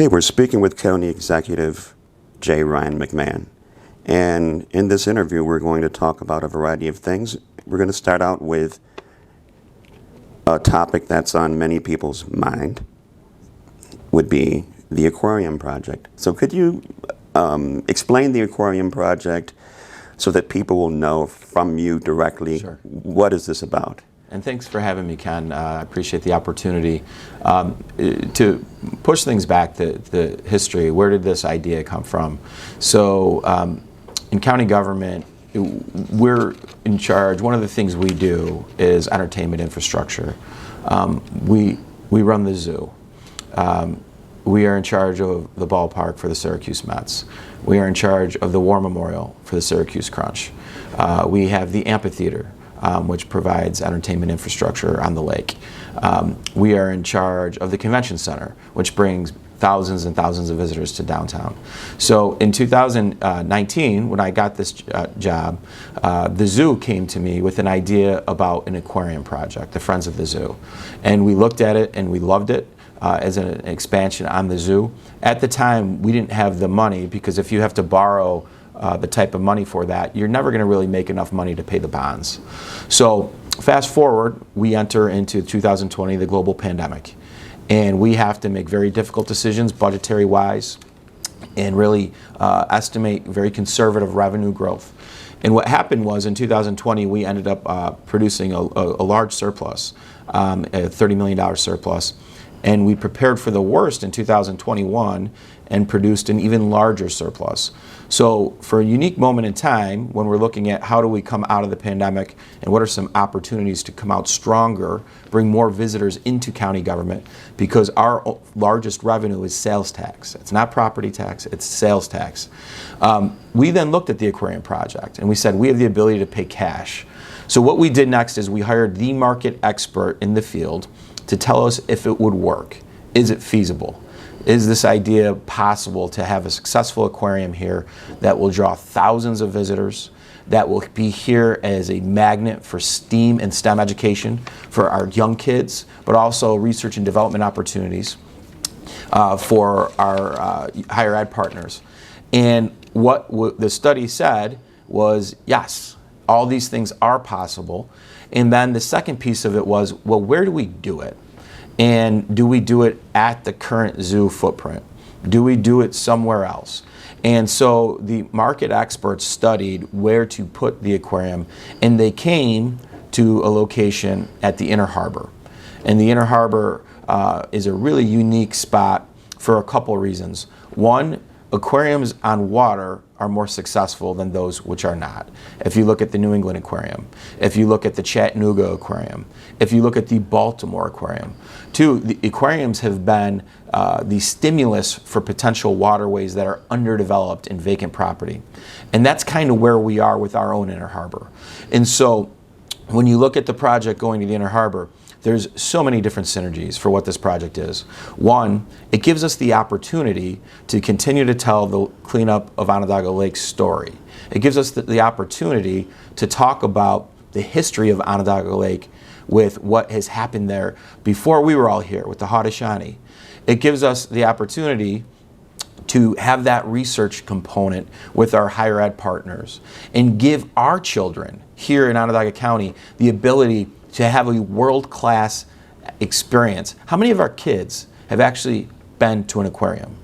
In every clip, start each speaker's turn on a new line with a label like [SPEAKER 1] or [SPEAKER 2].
[SPEAKER 1] Okay, we're speaking with County Executive J. McMahon. And in this interview, we're going to talk about a variety of things. We're going to start out with a topic that's on many people's mind, would be the Aquarium Project. So could you explain the Aquarium Project so that people will know from you directly,
[SPEAKER 2] Sure.
[SPEAKER 1] What is this about?
[SPEAKER 2] And thanks for having me, Ken. I appreciate the opportunity. To push things back, the history, where did this idea come from? So in county government, we're in charge. One of the things we do is entertainment infrastructure. We run the zoo. We are in charge of the ballpark for the Syracuse Mets. We are in charge of the War Memorial for the Syracuse Crunch. We have the amphitheater, which provides entertainment infrastructure on the lake. We are in charge of the convention center, which brings thousands and thousands of visitors to downtown. So in 2019, when I got this job, the zoo came to me with an idea about an aquarium project, the Friends of the Zoo. And we looked at it and we loved it as an expansion on the zoo. At the time, we didn't have the money, because if you have to borrow the type of money for that, you're never going to really make enough money to pay the bonds. So fast forward, we enter into 2020, the global pandemic, and we have to make very difficult decisions budgetary wise and really estimate very conservative revenue growth. And what happened was in 2020, we ended up producing a large surplus, a $30 million surplus. And we prepared for the worst in 2021 and produced an even larger surplus. So for a unique moment in time, when we're looking at how do we come out of the pandemic and what are some opportunities to come out stronger, bring more visitors into county government, because our largest revenue is sales tax. It's not property tax, it's sales tax. We then looked at the Aquarium Project and we said we have the ability to pay cash. So what we did next is we hired the market expert in the field to tell us if it would work. Is it feasible? Is this idea possible to have a successful aquarium here that will draw thousands of visitors, that will be here as a magnet for STEAM and STEM education for our young kids, but also research and development opportunities for our higher ed partners? And what the study said was, yes, all these things are possible. And then the second piece of it was, well, where do we do it? And do we do it at the current zoo footprint? Do we do it somewhere else? And so the market experts studied where to put the aquarium, and they came to a location at the Inner Harbor. And the Inner Harbor is a really unique spot for a couple reasons. One, aquariums on water are more successful than those which are not. If you look at the New England Aquarium, if you look at the Chattanooga Aquarium, if you look at the Baltimore Aquarium. Two, the aquariums have been the stimulus for potential waterways that are underdeveloped in vacant property. And that's kind of where we are with our own Inner Harbor. And so when you look at the project going to the Inner Harbor, there's so many different synergies for what this project is. One, it gives us the opportunity to continue to tell the cleanup of Onondaga Lake's story. It gives us the opportunity to talk about the history of Onondaga Lake with what has happened there before we were all here with the Haudenosaunee. It gives us the opportunity to have that research component with our higher ed partners and give our children here in Onondaga County the ability to have a world-class experience. How many of our kids have actually been to an aquarium?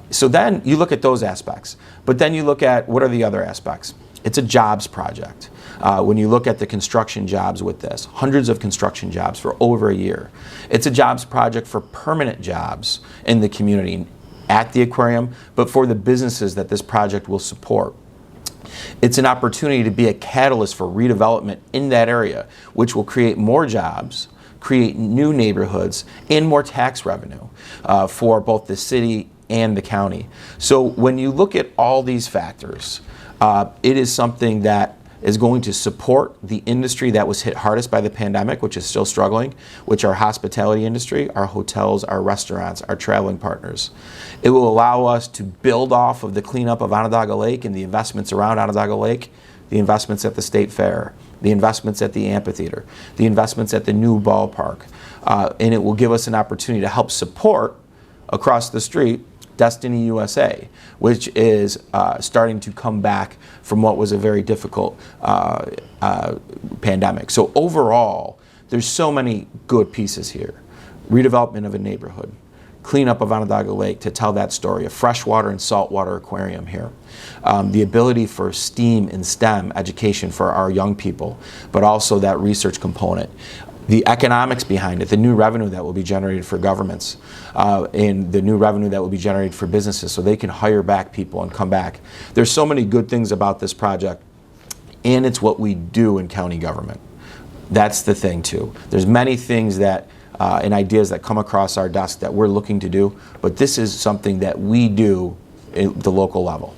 [SPEAKER 2] So then you look at those aspects, but then you look at what are the other aspects. It's a jobs project. When you look at the construction jobs with this, hundreds of construction jobs for over a year. It's a jobs project for permanent jobs in the community at the aquarium, but for the businesses that this project will support. It's an opportunity to be a catalyst for redevelopment in that area, which will create more jobs, create new neighborhoods, and more tax revenue for both the city and the county. So when you look at all these factors, it is something that is going to support the industry that was hit hardest by the pandemic, which is still struggling, which are hospitality industry, our hotels, our restaurants, our traveling partners. It will allow us to build off of the cleanup of Onondaga Lake and the investments around Onondaga Lake, the investments at the State Fair, the investments at the amphitheater, the investments at the new ballpark, and it will give us an opportunity to help support across the street, Destiny USA, which is starting to come back from what was a very difficult pandemic. So overall, there's so many good pieces here. Redevelopment of a neighborhood, cleanup of Onondaga Lake to tell that story, a freshwater and saltwater aquarium here, the ability for STEAM and STEM education for our young people, but also that research component. The economics behind it, the new revenue that will be generated for governments, and the new revenue that will be generated for businesses so they can hire back people and come back. There's so many good things about this project, and it's what we do in county government. That's the thing too. There's many things that and ideas that come across our desk that we're looking to do, but this is something that we do at the local level.